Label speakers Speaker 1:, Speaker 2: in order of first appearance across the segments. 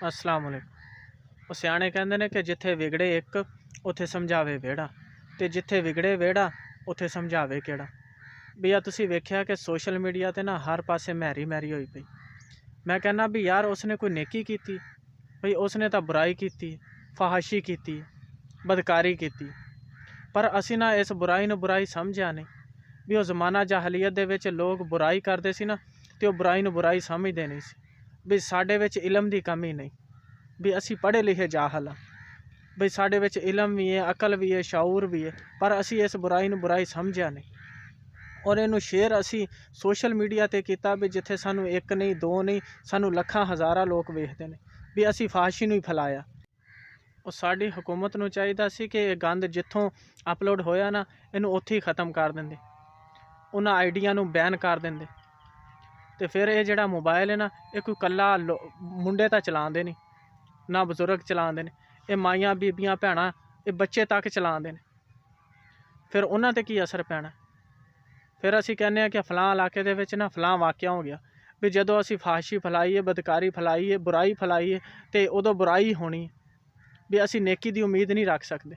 Speaker 1: अस्सलाम वालेकुम। ਉਹ ਸਿਆਣੇ ਕਹਿੰਦੇ ਨੇ ਕਿ ਜਿੱਥੇ ਵਿਗੜੇ ਇੱਕ ਉੱਥੇ ਸਮਝਾਵੇ ਵਿਹੜਾ, ਤੇ ਜਿੱਥੇ ਵਿਗੜੇ ਵਿਹੜਾ ਉੱਥੇ ਸਮਝਾਵੇ ਕਿਹੜਾ। ਵੀ ਆ ਤੁਸੀਂ ਵੇਖਿਆ ਕਿ ਸੋਸ਼ਲ ਮੀਡੀਆ ਤੇ ਨਾ ਹਰ ਪਾਸੇ ਮੈਰੀ ਮੈਰੀ ਹੋਈ ਪਈ। ਮੈਂ ਕਹਿੰਦਾ ਵੀ ਯਾਰ ਉਸਨੇ ਕੋਈ ਨੇਕੀ ਕੀਤੀ? ਬਈ ਉਸਨੇ ਤਾਂ ਬੁਰਾਈ ਕੀਤੀ, ਫਹਾਸ਼ੀ ਕੀਤੀ, ਬਦਕਾਰੀ ਕੀਤੀ। ਪਰ ਅਸੀਂ ਨਾ ਇਸ ਬੁਰਾਈ ਨੂੰ ਬੁਰਾਈ ਸਮਝਿਆ ਨਹੀਂ। ਵੀ ਉਹ ਜ਼ਮਾਨਾ ਜਾਹਲੀਅਤ ਦੇ ਵਿੱਚ ਲੋਕ ਬੁਰਾਈ ਕਰਦੇ ਸੀ ਨਾ, ਤੇ ਉਹ ਬੁਰਾਈ ਨੂੰ ਬੁਰਾਈ ਸਮਝਦੇ ਨਹੀਂ ਸੀ। ਵੀ ਸਾਡੇ ਵਿੱਚ ਇਲਮ ਦੀ ਕਮੀ ਨਹੀਂ, ਵੀ ਅਸੀਂ ਪੜ੍ਹੇ ਲਿਖੇ ਜਾਹਲ ਹਾਂ, ਬਈ ਸਾਡੇ ਵਿੱਚ ਇਲਮ ਵੀ ਹੈ, ਅਕਲ ਵੀ ਹੈ, ਸ਼ਾਊਰ ਵੀ ਹੈ, ਪਰ ਅਸੀਂ ਇਸ ਬੁਰਾਈ ਨੂੰ ਬੁਰਾਈ ਸਮਝਿਆ ਨਹੀਂ। ਔਰ ਇਹਨੂੰ ਸ਼ੇਅਰ ਅਸੀਂ ਸੋਸ਼ਲ ਮੀਡੀਆ 'ਤੇ ਕੀਤਾ ਵੀ ਜਿੱਥੇ ਸਾਨੂੰ ਇੱਕ ਨਹੀਂ ਦੋ ਨਹੀਂ ਸਾਨੂੰ ਲੱਖਾਂ ਹਜ਼ਾਰਾਂ ਲੋਕ ਵੇਖਦੇ ਨੇ, ਵੀ ਅਸੀਂ ਫਾਹਸ਼ੀ ਨੂੰ ਹੀ ਫੈਲਾਇਆ। ਉਹ ਸਾਡੀ ਹਕੂਮਤ ਨੂੰ ਚਾਹੀਦਾ ਸੀ ਕਿ ਇਹ ਗੰਦ ਜਿੱਥੋਂ ਅਪਲੋਡ ਹੋਇਆ ਨਾ, ਇਹਨੂੰ ਉੱਥੇ ਹੀ ख़त्म ਕਰ ਦਿੰਦੇ, ਉਹਨਾਂ ਆਈਡੀਆਂ ਨੂੰ ਬੈਨ ਕਰ ਦਿੰਦੇ। ਤੇ ਫਿਰ ਇਹ ਜਿਹੜਾ ਮੋਬਾਈਲ ਹੈ ਨਾ, ਇਹ ਕੋਈ ਇਕੱਲਾ ਮੁੰਡੇ ਤਾਂ ਚਲਾਉਂਦੇ ਨਹੀਂ, ਨਾ ਬਜ਼ੁਰਗ ਚਲਾਉਂਦੇ ਨੇ, ਇਹ ਮਾਈਆਂ ਬੀਬੀਆਂ ਭੈਣਾਂ ਇਹ ਬੱਚੇ ਤੱਕ ਚਲਾਉਂਦੇ ਨੇ। ਫਿਰ ਉਹਨਾਂ 'ਤੇ ਕੀ ਅਸਰ ਪੈਣਾ? ਫਿਰ ਅਸੀਂ ਕਹਿੰਦੇ ਹਾਂ ਕਿ ਫਲਾਂ ਇਲਾਕੇ ਦੇ ਵਿੱਚ ਨਾ ਫਲਾਂ ਵਾਕਿਆ ਹੋ ਗਿਆ, ਵੀ ਜਦੋਂ ਅਸੀਂ ਫਾਹਸ਼ੀ ਫੈਲਾਈਏ, ਬਦਕਾਰੀ ਫੈਲਾਈਏ, ਬੁਰਾਈ ਫੈਲਾਈਏ ਤੇ ਉਦੋਂ ਬੁਰਾਈ ਹੋਣੀ ਹੈ, ਵੀ ਅਸੀਂ ਨੇਕੀ ਦੀ ਉਮੀਦ ਨਹੀਂ ਰੱਖ ਸਕਦੇ।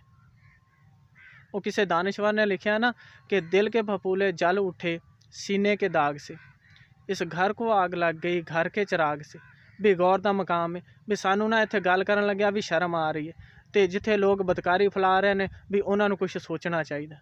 Speaker 1: ਉਹ ਕਿਸੇ दानिशवर ने लिखा ना कि दिल के फफूले जल उठे सीने के दाग से, इस घर को आग लग गई घर के चिराग से। भी गौर का मकाम है भी सानू ना इत्थे गल करन लग्या भी शर्म आ रही है, तो जिथे लोग बदकारी फैला रहे हैं भी उन्होंने कुछ सोचना चाहिए।